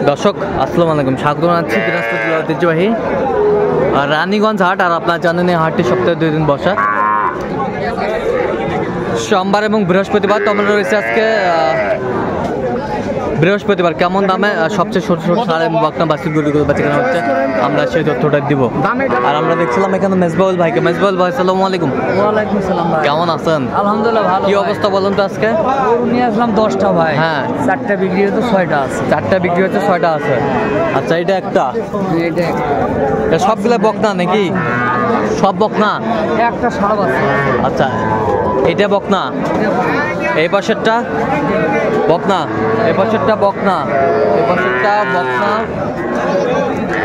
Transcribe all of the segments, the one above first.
দর্শক আসসালামু আলাইকুম, স্বাগত জানাচ্ছি দিনাজপুর জেলার ঐতিহ্যবাহী রানীগঞ্জ হাট। আর আপনারা জানেন এই হাটটি সপ্তাহে 2 দিন বসা, সোমবার এবং বৃহস্পতিবার। তো আমরা রয়েছে আজকে বৃহস্পতিবার। কেমন দামে সবচেয়ে ছোট ছোট সার এবং বকনা বাছুর গরুগুলো বেচাকেনা হচ্ছে আমরা সেই তথ্যটা দিব। আর আমরা দেখছিলাম এখানে মেজবাউল ভাইকে। মেজবাউল ভাই আসসালামু আলাইকুম। ওয়ালাইকুম আসসালাম ভাই, কেমন আছেন? আলহামদুলিল্লাহ ভালো। কি অবস্থা বলুন তো আজকে? গরু নিয়ে আসলাম 10টা ভাই। হ্যাঁ, 4টা বিক্রি হচ্ছে, 6টা আছে। 4টা বিক্রি হচ্ছে, 6টা আছে। আচ্ছা, এটা একটা, এটা সবগুলো বকনা নাকি? সব বকনা? একটা সার আছে। আচ্ছা, এটা বকনা, এই পাশেরটা বকনা, এই পাশেরটা বকনা, এই পাশেরটা বকনা,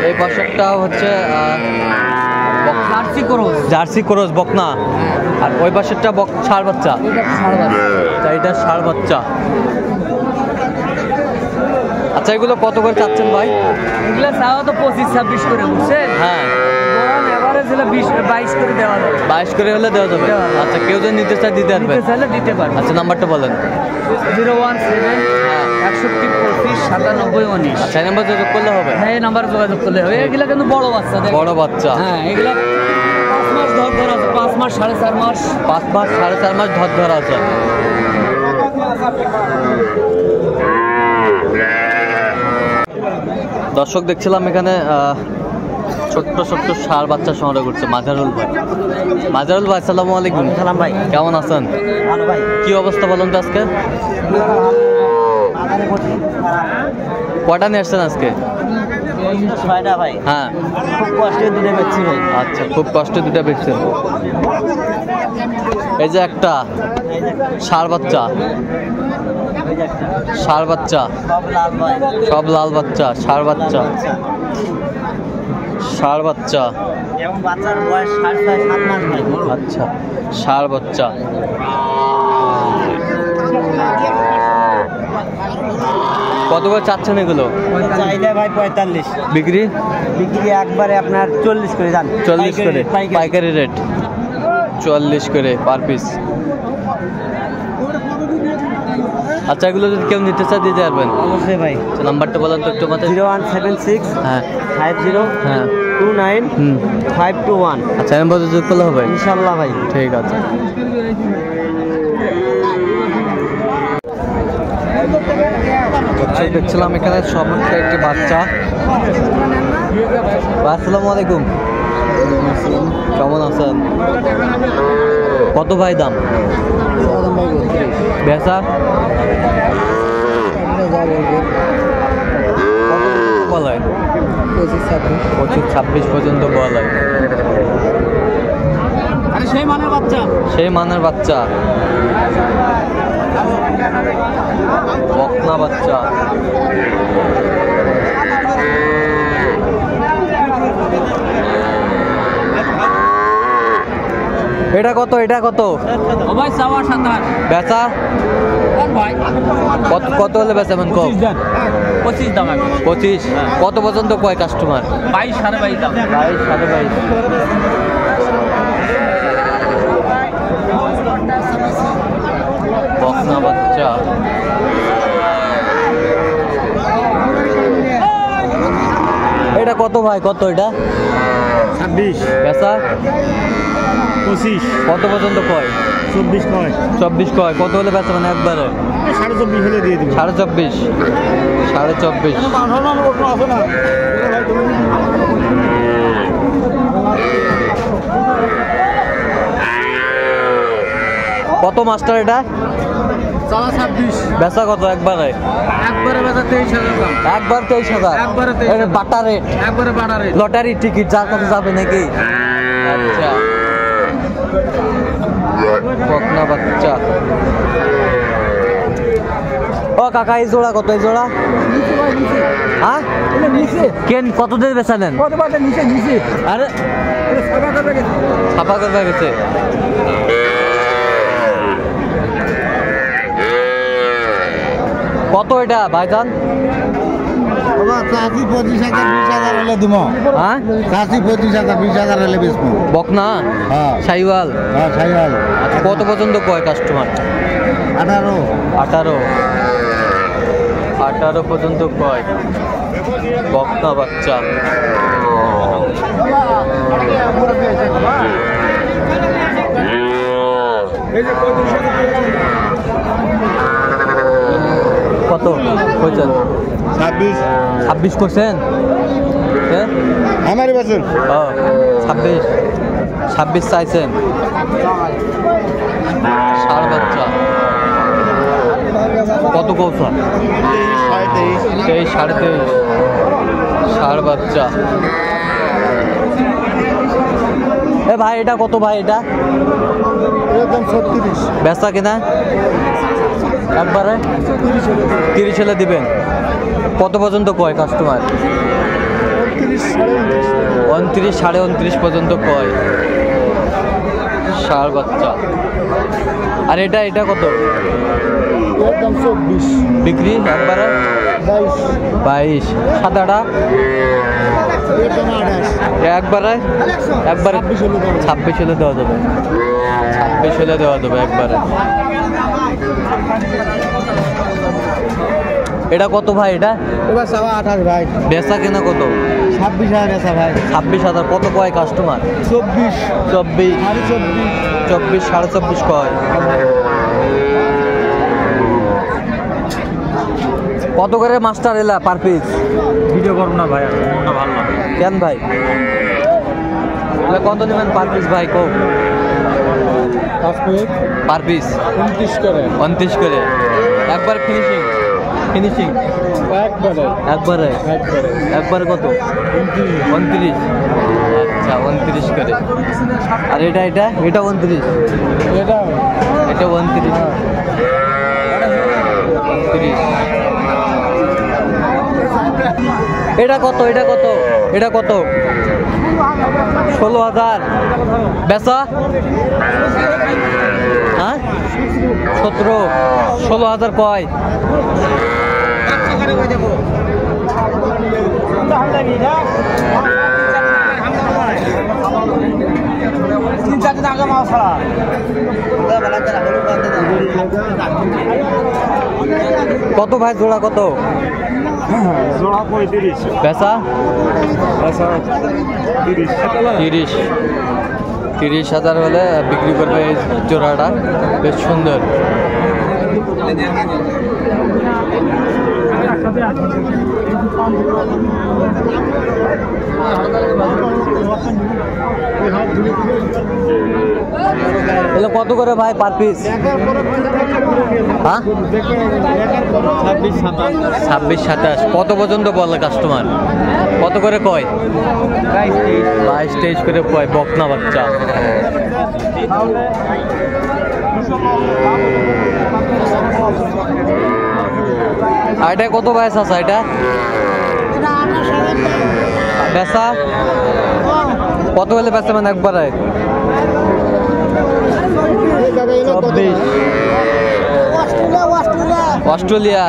এই পাশেরটা হচ্ছে জার্সি ক্রস। জার্সি ক্রস বকনা। আর ওই পাশেরটা ষাঁড় বাচ্চা। এটা ষাঁড় বাচ্চা। আচ্ছা, এগুলো কত করে চাচ্ছেন ভাই? এগুলো চাওয়া তো 25-26 করে উঠছে। হ্যাঁ, এবারে ছিল 20-22 করে দেওয়া যাবে। 22 করে হলে দেওয়া যাবে। আচ্ছা, কেউ যদি নিতে চায় দিতে পারবে? চাইলে দিতে পারবে। আচ্ছা, নাম্বারটা বলেন। 017-61-95-19। আচ্ছা, এই নাম্বার যোগাযোগ করলে হবে? হ্যাঁ, এই নাম্বারে যোগাযোগ করলে হবে। এগুলো কিন্তু বড় বাচ্চা। বড় বাচ্চা? হ্যাঁ, এগুলো 5 মাস ধর আছে, 5 মাস 4.5 মাস। 5 মাস 4.5 মাস ধর আছে। দর্শক দেখছিলাম এখানে ছোট্ট ছোট্ট ষাঁড় বাচ্চা সংগ্রহ করছে মাজারুল ভাই। মাজারুল ভাই আসসালামু আলাইকুম। সালাম ভাই, কেমন আছেন? ভালো ভাই। কি অবস্থা বলুন তো আজকে? কটা নিয়ে আসছেন আজকে? 6টা ভাই। হ্যাঁ, খুব কষ্টে দুটো বেচছি ভাই। আচ্ছা, খুব কষ্টে দুটা বেচছেন। এই যে একটা ষাঁড় বাচ্চা, ষাঁড় বাচ্চা, সব লাল ভাই। সব লাল বাচ্চা, ষাঁড় বাচ্চা, ষাঁড় বাচ্চা। এবং বাচ্চার বয়স 7.5 মাস ভাই। আচ্ছা, ষাঁড় বাচ্চা। কত করে চাচ্ছেন এগুলো? চাইলে ভাই 45। বিক্রি? বিক্রি একবারে আপনার 40 করে যান। 40 করে পাইকারি রেট, 40 করে পার পিস। আচ্ছা, এগুলো যদি কেউ নিতে চায় দিতে পারবেন? অবশ্যই ভাই। নাম্বারটা বলেন তো একটু মাথায়। 0176 হ্যাঁ 50 হ্যাঁ 29 521। আচ্ছা, নাম্বার যোগ করলে হবে ইনশাআল্লাহ ভাই। ঠিক আছে। দেখছিলাম এখানে সমস্ত একটি বাচ্চা। আসসালামু আলাইকুম, কেমন আছেন? কত ভাই দাম? বেচা বলা হয় 25-26 পর্যন্ত বলা হয়। সেই মানের বাচ্চা, সেই মানের বাচ্চা, বকনা বাচ্চা। এটা কত? এটা কত? ভাই 27। বেচা ভাই কত হলে বেচাবেন? 25 দাম। 25? কত পর্যন্ত কয় কাস্টমার? 22 22.5 দাম। 22 22.5। বকনা বাচ্চা। এটা কত ভাই? কত এটা? 26। বেচা 25। কত পর্যন্ত কয়? 24 নয়। 24 কয়। কত হলে বেচাবেন একবারে? 24.5 হলে দিয়ে দিব। 24.5 24.5। কত মাস্টার এটা? 26। বেচা কত একবারে? একবারে বেচা 23,000 দাম। একবার 23,000? একবারে 23,000। বাটা রেট? একবারে বাড়া রেট। লটারি টিকিট যার কাছে যাবে নাকি? আচ্ছা, বকনা বাচ্চা। ও কাকা, এই জোড়া কত? এই জোড়া হ্যাঁ কেন কত দিয়ে বেচা নেন? আরে ছাপা করবে গেছে। কত এটা ভাইজান? 25,000 20,000 হলে দিব। হ্যাঁ 25,000 20,000 হলে বেচবো। বকনা? হ্যাঁ সাইওয়াল? হ্যাঁ সাইওয়াল। আচ্ছা, কত পর্যন্ত কয় কাস্টমার? 18। 18 18 পর্যন্ত কয় বকনা বাচ্চা। কত কইছেন? 26 করছেন? আমারই বছর 26 চাইছেন। ষাঁড় বাচ্চা কত কৌশল? 23 23.5 ষাঁড় বাচ্চা। এ ভাই এটা কত ভাই? এটা একদম 36 বেচা কিনা একবারে 30 হলে দিবেন। কত পর্যন্ত কয় কাস্টমার? 29 29.5 পর্যন্ত কয় ষাঁড় বাচ্চা। আর এটা এটা কত? একদম 24 বিক্রি একবারে 22 সাদাটা একদম 28 একবারে 26 হলে দেওয়া যাবে। 26 হলে দেওয়া যাবে একবারে। এটা কত ভাই? এটা এবার 28 ভাই। বেচা কিনা কত? 26,000 বেচা ভাই। 26,000। কত কয় কাস্টমার? 24 24 24 24 কয়। কত করে মাস্টার এলা পার পিস? ভিডিও করব না ভাই, মনটা ভালো না। কেন ভাই? এলা কত নেবেন পার পিস ভাই? কো পার পিস 29 করে 29 করে। একবার ফিনিশিং ফিনিশিং একবারে একবারে কত? 29। আচ্ছা 29 করে। আর এটা এটা এটা 29। এটা এটা 29 29। এটা কত? এটা কত? এটা কত? 16,000 বেচা? হ্যাঁ 17 16,000 কয়। কত ভাই জোড়া কত? জোড়া 35 বেচা? 30 30,000 হলে বিক্রি করবে এই জোড়াটা। বেশ সুন্দর। এগুলো কত করে ভাই পার পিস? হ্যাঁ 26 27। কত পর্যন্ত বলে কাস্টমার? কত করে কয়? 22 23 করে কয় বকনা বাচ্চা। আর এটা কত ভাই চাচা? এটা বেচা কত হলে বেচা মানে একবারে? 24 অস্ট্রেলিয়া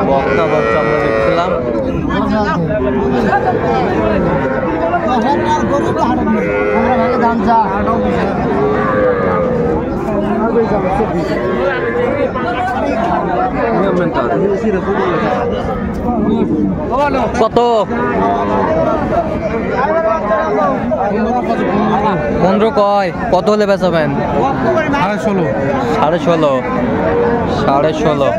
বকনা বাচ্চা আমরা দেখছিলাম। কত? 15 কয়। কত হলে বেচাবেন? 16.5 16.5 16.5